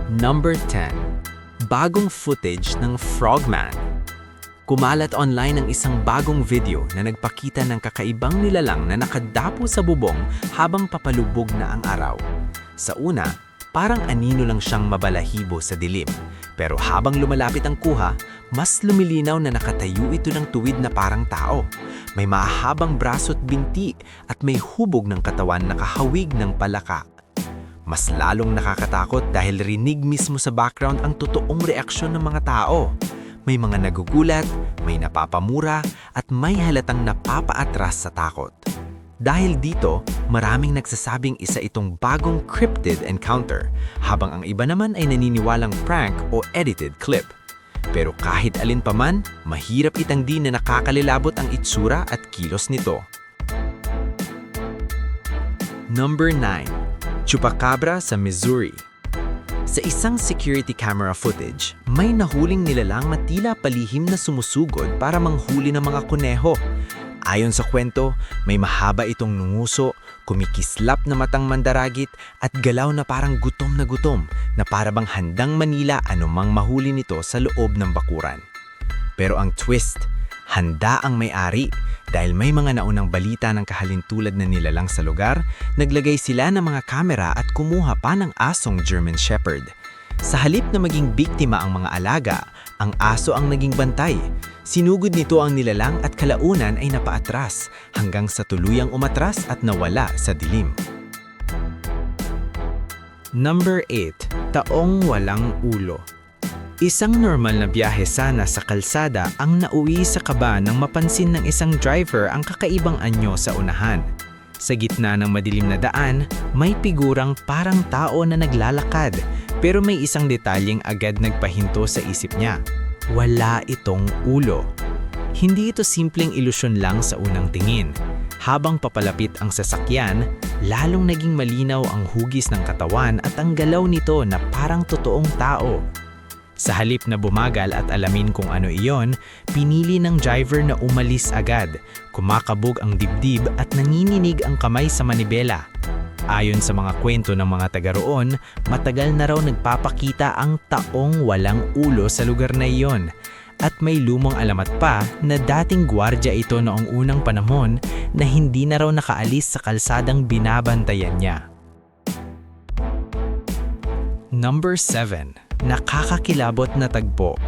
Number 10. Bagong footage ng Frogman. Kumalat online ang isang bagong video na nagpakita ng kakaibang nilalang na nakadapo sa bubong habang papalubog na ang araw. Sa una, parang anino lang siyang mabalahibo sa dilim. Pero habang lumalapit ang kuha, mas lumilinaw na nakatayo ito ng tuwid na parang tao. May mahahabang braso at binti at may hubog ng katawan na kahawig ng palaka. Mas lalong nakakatakot dahil rinig mismo sa background ang totoong reaksyon ng mga tao. May mga nagugulat, may napapamura, at may halatang napapaatras sa takot. Dahil dito, maraming nagsasabing isa itong bagong cryptid encounter, habang ang iba naman ay naniniwalang prank o edited clip. Pero kahit alin pa man, mahirap itanggi na nakakalilabot ang itsura at kilos nito. Number 9. Chupacabra sa Missouri. Sa isang security camera footage, may nahuling nilalang na tila palihim na sumusugod para manghuli ng mga kuneho. Ayon sa kwento, may mahaba itong nunguso, kumikislap na matang mandaragit at galaw na parang gutom na para bang handang manila anumang mahuli nito sa loob ng bakuran. Pero ang twist, handa ang may-ari. Dahil may mga naunang balita ng kahalintulad na nilalang sa lugar, naglagay sila ng mga kamera at kumuha pa ng asong German Shepherd. Sa halip na maging biktima ang mga alaga, ang aso ang naging bantay. Sinugod nito ang nilalang at kalaunan ay napaatras hanggang sa tuluyang umatras at nawala sa dilim. Number 8. Taong walang ulo. Isang normal na biyahe sana sa kalsada ang nauwi sa kaba nang mapansin ng isang driver ang kakaibang anyo sa unahan. Sa gitna ng madilim na daan, may figurang parang tao na naglalakad, pero may isang detalyeng agad nagpahinto sa isip niya. Wala itong ulo. Hindi ito simpleng ilusyon lang sa unang tingin. Habang papalapit ang sasakyan, lalong naging malinaw ang hugis ng katawan at ang galaw nito na parang totoong tao. Sa halip na bumagal at alamin kung ano iyon, pinili ng driver na umalis agad. Kumakabog ang dibdib at nanginginig ang kamay sa manibela. Ayon sa mga kwento ng mga taga roon, matagal na raw nagpapakita ang taong walang ulo sa lugar na iyon. At may lumang alamat pa na dating gwardya ito noong unang panahon na hindi na raw nakaalis sa kalsadang binabantayan niya. Number 7. Nakakakilabot na tagpo.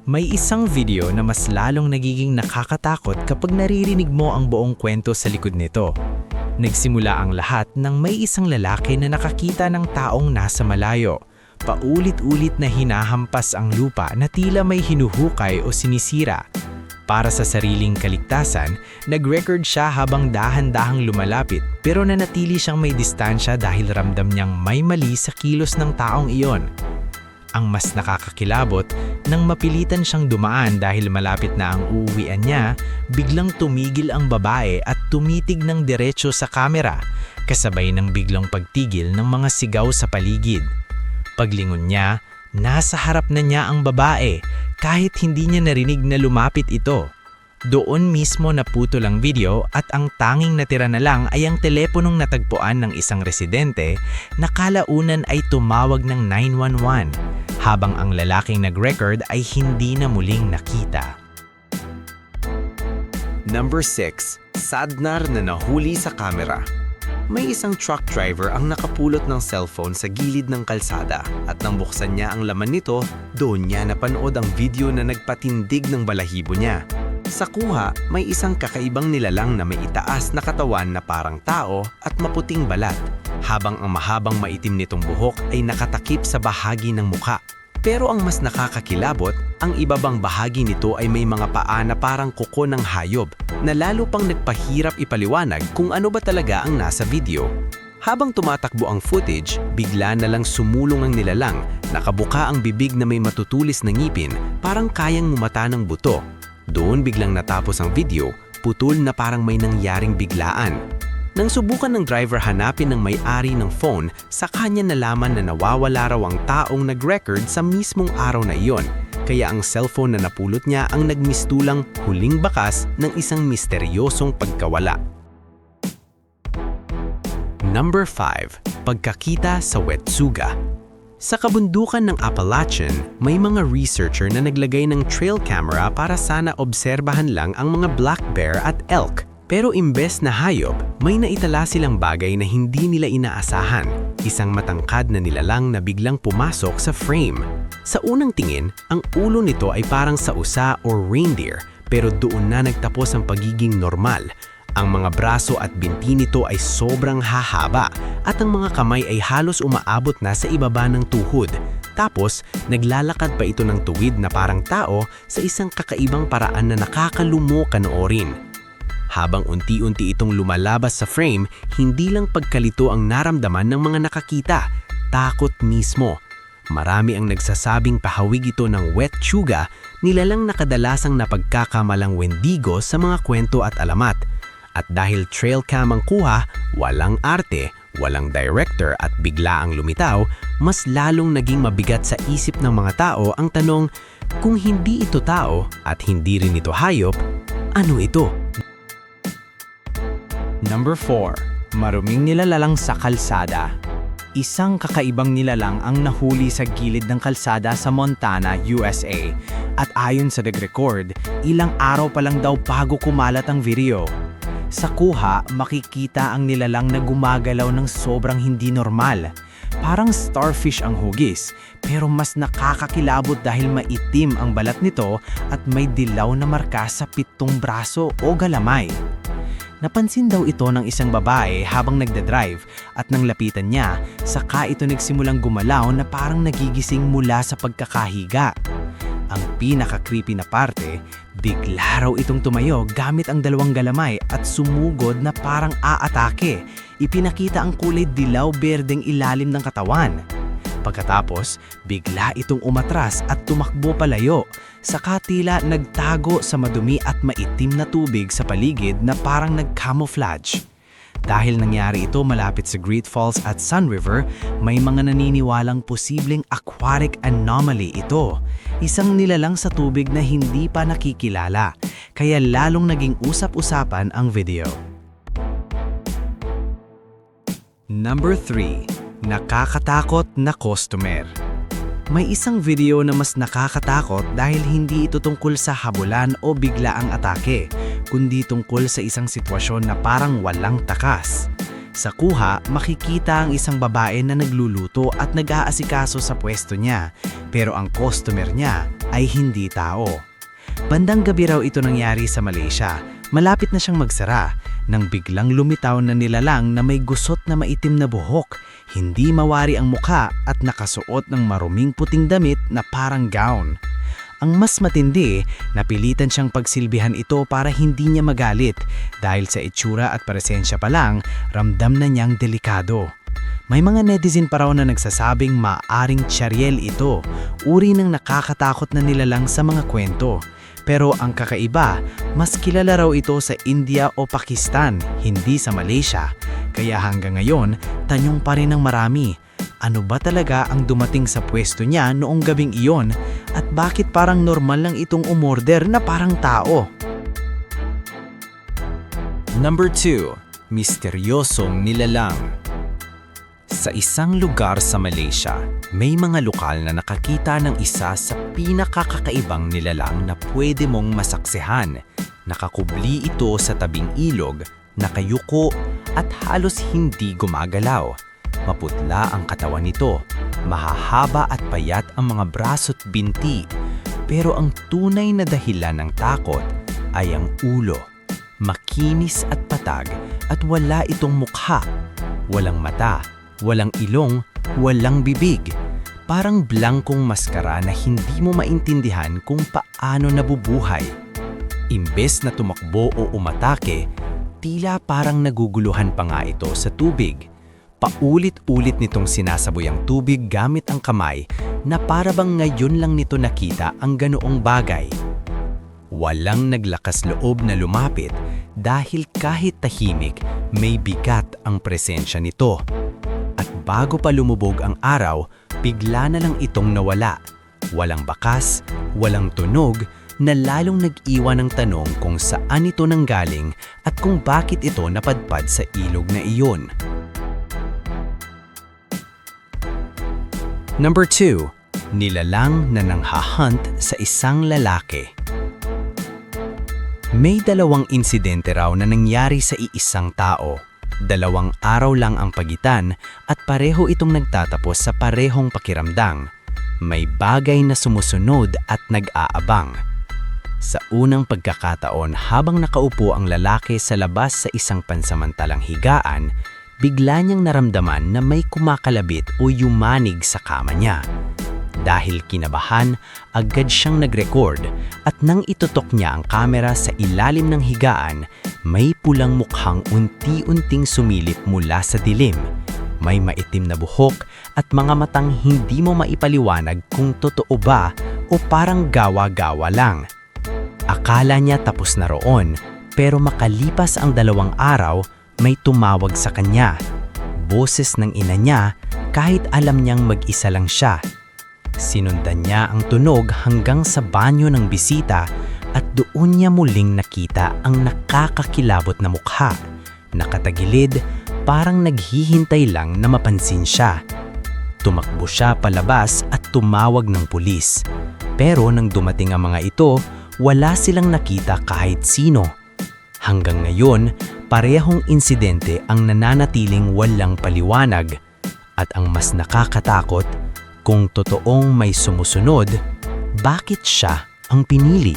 May isang video na mas lalong nagiging nakakatakot kapag naririnig mo ang buong kwento sa likod nito. Nagsimula ang lahat nang may isang lalaki na nakakita ng taong nasa malayo. Paulit-ulit na hinahampas ang lupa na tila may hinuhukay o sinisira. Para sa sariling kaligtasan, nag-record siya habang dahan-dahang lumalapit pero nanatili siyang may distansya dahil ramdam niyang may mali sa kilos ng taong iyon. Ang mas nakakakilabot, nang mapilitan siyang dumaan dahil malapit na ang uuwian niya, biglang tumigil ang babae at tumitig ng diretso sa kamera, kasabay ng biglang pagtigil ng mga sigaw sa paligid. Paglingon niya, nasa harap na niya ang babae, kahit hindi niya narinig na lumapit ito. Doon mismo naputol ang video at ang tanging natira na lang ay ang teleponong natagpuan ng isang residente na kalaunan ay tumawag ng 911, habang ang lalaking nag-record ay hindi na muling nakita. Number 6. Sadnar na nahuli sa kamera. May isang truck driver ang nakapulot ng cellphone sa gilid ng kalsada at nang buksan niya ang laman nito, doon niya napanood ang video na nagpatindig ng balahibo niya. Sa kuha, may isang kakaibang nilalang na may itaas na katawan na parang tao at maputing balat, habang ang mahabang maitim nitong buhok ay nakatakip sa bahagi ng mukha. Pero ang mas nakakakilabot, ang ibabang bahagi nito ay may mga paa na parang kuko ng hayop, na lalo pang nagpahirap ipaliwanag kung ano ba talaga ang nasa video. Habang tumatakbo ang footage, bigla na lang sumulong ang nilalang, nakabuka ang bibig na may matutulis na ngipin, parang kayang mumata ng buto. Doon biglang natapos ang video, putol na parang may nangyaring biglaan. Nang subukan ng driver hanapin ng may-ari ng phone, sa kanya nalaman na nawawala raw ang taong nag-record sa mismong araw na iyon. Kaya ang cellphone na napulot niya ang nagmistulang huling bakas ng isang misteryosong pagkawala. Number 5. Pagkakita sa Wet'suga. Sa kabundukan ng Appalachian, may mga researcher na naglagay ng trail camera para sana obserbahan lang ang mga black bear at elk. Pero imbes na hayop, may naitala silang bagay na hindi nila inaasahan. Isang matangkad na nilalang na biglang pumasok sa frame. Sa unang tingin, ang ulo nito ay parang sausa or reindeer, pero doon na nagtapos ang pagiging normal. Ang mga braso at binti nito ay sobrang hahaba at ang mga kamay ay halos umaabot na sa ibaba ng tuhod. Tapos, naglalakad pa ito ng tuwid na parang tao sa isang kakaibang paraan na nakakalumo kanoorin. Habang unti-unti itong lumalabas sa frame, hindi lang pagkalito ang naramdaman ng mga nakakita, takot mismo. Marami ang nagsasabing pahawig ito ng wet tsuga, nilalang na kadalasang napagkakamalang wendigo sa mga kwento at alamat. At dahil trail cam ang kuha, walang arte, walang director at bigla ang lumitaw, mas lalong naging mabigat sa isip ng mga tao ang tanong, kung hindi ito tao at hindi rin ito hayop, ano ito? Number 4. Maruming nilalang sa kalsada. Isang kakaibang nilalang ang nahuli sa gilid ng kalsada sa Montana, USA. At ayon sa nag-record, ilang araw pa lang daw bago kumalat ang video. Sa kuha, makikita ang nilalang na gumagalaw ng sobrang hindi normal. Parang starfish ang hugis, pero mas nakakakilabot dahil maitim ang balat nito at may dilaw na marka sa 7 braso o galamay. Napansin daw ito ng isang babae habang nagdadrive at nang lapitan niya, saka ito nagsimulang gumalaw na parang nagigising mula sa pagkakahiga. Ang pinaka-creepy na parte, bigla raw itong tumayo gamit ang 2 galamay at sumugod na parang aatake. Ipinakita ang kulay dilaw-berdeng ilalim ng katawan. Pagkatapos, bigla itong umatras at tumakbo palayo. Saka tila nagtago sa madumi at maitim na tubig sa paligid na parang nag-camouflage. Dahil nangyari ito malapit sa Great Falls at Sun River, may mga naniniwalang posibleng aquatic anomaly ito. Isang nilalang sa tubig na hindi pa nakikilala, kaya lalong naging usap-usapan ang video. Number 3. Nakakatakot na customer. May isang video na mas nakakatakot dahil hindi ito tungkol sa habulan o biglaang atake, kundi tungkol sa isang sitwasyon na parang walang takas. Sa kuha, makikita ang isang babae na nagluluto at nag-aasikaso sa pwesto niya, pero ang customer niya ay hindi tao. Bandang gabi raw ito nangyari sa Malaysia, malapit na siyang magsara, nang biglang lumitaw na nilalang na may gusot na maitim na buhok, hindi mawari ang mukha at nakasuot ng maruming puting damit na parang gown. Ang mas matindi, napilitan siyang pagsilbihan ito para hindi niya magalit dahil sa itsura at presensya pa lang, ramdam na niyang delikado. May mga netizen pa raw na nagsasabing maaring tsaryel ito, uri ng nakakatakot na nilalang sa mga kwento. Pero ang kakaiba, mas kilala raw ito sa India o Pakistan, hindi sa Malaysia. Kaya hanggang ngayon, tanong pa rin ng marami, ano ba talaga ang dumating sa pwesto niya noong gabing iyon at bakit parang normal lang itong umorder na parang tao? Number 2. Misteryosong nilalang. Sa isang lugar sa Malaysia, may mga lokal na nakakita ng isa sa pinakakakaibang nilalang na pwede mong masaksihan. Nakakubli ito sa tabing ilog, nakayuko at halos hindi gumagalaw. Maputla ang katawan nito, mahahaba at payat ang mga braso't binti. Pero ang tunay na dahilan ng takot ay ang ulo. Makinis at patag at wala itong mukha. Walang mata, walang ilong, walang bibig. Parang blankong maskara na hindi mo maintindihan kung paano nabubuhay. Imbes na tumakbo o umatake, tila parang naguguluhan pa nga ito sa tubig. Paulit-ulit nitong sinasaboy ang tubig gamit ang kamay na para bang ngayon lang nito nakita ang ganoong bagay. Walang naglakas loob na lumapit dahil kahit tahimik, may bigat ang presensya nito. At bago pa lumubog ang araw, bigla na lang itong nawala. Walang bakas, walang tunog, na lalong nag-iwan ng tanong kung saan ito nanggaling at kung bakit ito napadpad sa ilog na iyon. Number 2. Nilalang na nanghahunt sa isang lalaki. May dalawang insidente raw na nangyari sa iisang tao. 2 araw lang ang pagitan at pareho itong nagtatapos sa parehong pakiramdam. May bagay na sumusunod at nag-aabang. Sa unang pagkakataon, habang nakaupo ang lalaki sa labas sa isang pansamantalang higaan, bigla niyang naramdaman na may kumakalabit o yumanig sa kama niya. Dahil kinabahan, agad siyang nag-record at nang itutok niya ang kamera sa ilalim ng higaan, may pulang mukhang unti-unting sumilip mula sa dilim. May maitim na buhok at mga matang hindi mo maipaliwanag kung totoo ba o parang gawa-gawa lang. Akala niya tapos na roon, pero makalipas ang 2 araw, may tumawag sa kanya. Boses ng ina niya kahit alam niyang mag-isa lang siya. Sinundan niya ang tunog hanggang sa banyo ng bisita at doon niya muling nakita ang nakakakilabot na mukha. Nakatagilid, parang naghihintay lang na mapansin siya. Tumakbo siya palabas at tumawag ng pulis. Pero nang dumating ang mga ito, wala silang nakita kahit sino. Hanggang ngayon, parehong insidente ang nananatiling walang paliwanag. At ang mas nakakatakot, kung totoong may sumusunod, bakit siya ang pinili?